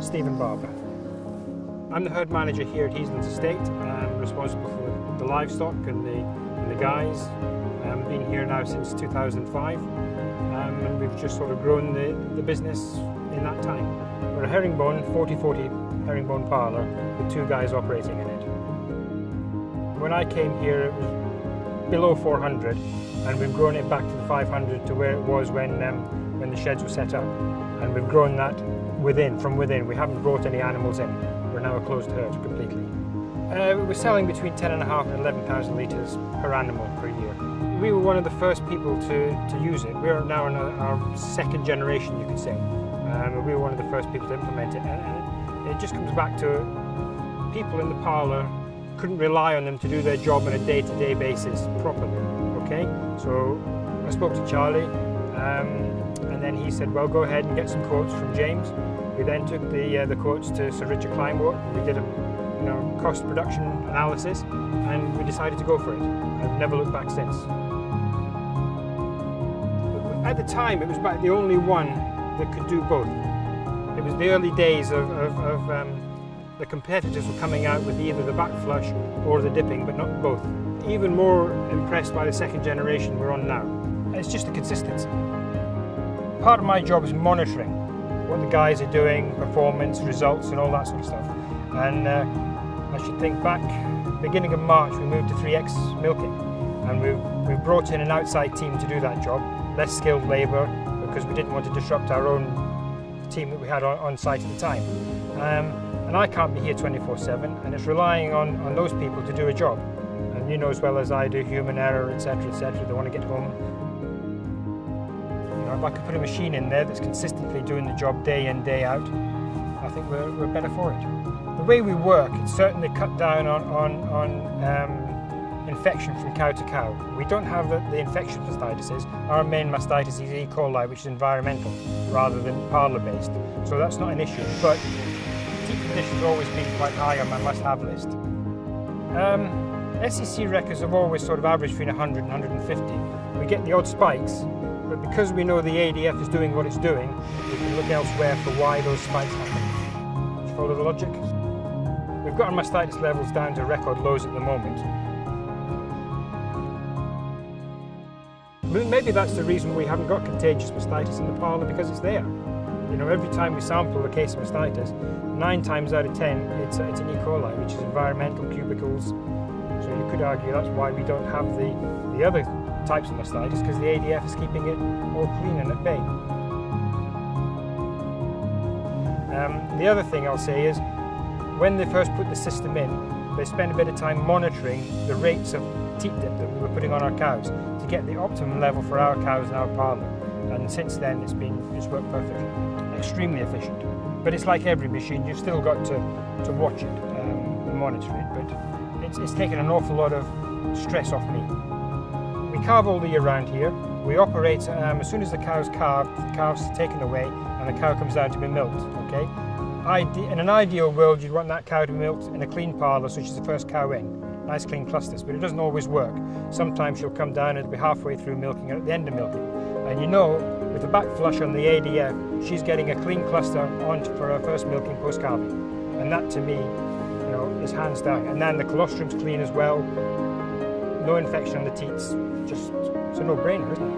Stephen Barbour. I'm the herd manager here at Heathlands Estate. I'm responsible for the livestock and the guys. I've been here now since 2005 and we've just sort of grown the business in that time. We're a herringbone, 40-40 herringbone parlour with 2 guys operating in it. When I came here it was below 400 and we've grown it back to the 500 to where it was when the sheds were set up. And we've grown that from within. We haven't brought any animals in. We're now a closed herd completely. We're selling between 10,500 and 11,000 litres per animal per year. We were one of the first people to use it. We're now in our second generation, you could say. We were one of the first people to implement it. And it just comes back to people in the parlour couldn't rely on them to do their job on a day-to-day basis properly. Okay, so I spoke to Charlie. And then he said, well, go ahead and get some quotes from James. We then took the quotes to Sir Richard Kleinwort. We did a cost production analysis and we decided to go for it. I've never looked back since. At the time, it was about the only one that could do both. It was the early days of the competitors were coming out with either the back flush or the dipping, but not both. Even more impressed by the second generation we're on now. It's just the consistency. Part of my job is monitoring what the guys are doing, performance, results and all that sort of stuff. And I should think back, beginning of March we moved to 3X Milking and we've brought in an outside team to do that job, less skilled labour because we didn't want to disrupt our own team that we had on site at the time. And I can't be here 24/7 and it's relying on those people to do a job. And you know as well as I do, human error, etc, etc, they want to get home. If I could put a machine in there that's consistently doing the job day in, day out, I think we're better for it. The way we work, it's certainly cut down on infection from cow to cow. We don't have the infectious mastitis. Our main mastitis is E. coli, which is environmental rather than parlour-based. So that's not an issue. But teat condition has always been quite high on my must-have list. SEC records have always sort of averaged between 100 and 150. We get the odd spikes. But because we know the ADF is doing what it's doing, we can look elsewhere for why those spikes happen. Do you follow the logic? We've got our mastitis levels down to record lows at the moment. Maybe that's the reason we haven't got contagious mastitis in the parlour, because it's there. You know, every time we sample a case of mastitis, 9 times out of 10 it's an E. coli, which is environmental cubicles. So you could argue that's why we don't have the other types of mastitis, because the ADF is keeping it all clean and at bay. The other thing I'll say is, when they first put the system in, they spent a bit of time monitoring the rates of teat dip that we were putting on our cows to get the optimum level for our cows in our parlour. And since then it's worked perfectly. Extremely efficient. But it's like every machine, you've still got to watch it and monitor it, but it's taken an awful lot of stress off me. We calve all the year round here. We operate as soon as the cow's calved, the calf's taken away and the cow comes down to be milked, okay? In an ideal world, you'd want that cow to be milked in a clean parlour, so she's the first cow in. Nice clean clusters, but it doesn't always work. Sometimes she'll come down and it'll be halfway through milking or at the end of milking. And you know, with the back flush on the ADF, she's getting a clean cluster for her first milking post-calving. And that to me, you know, is hands down. And then the colostrum's clean as well. No infection on the teats. Just, it's a no-brainer, isn't it?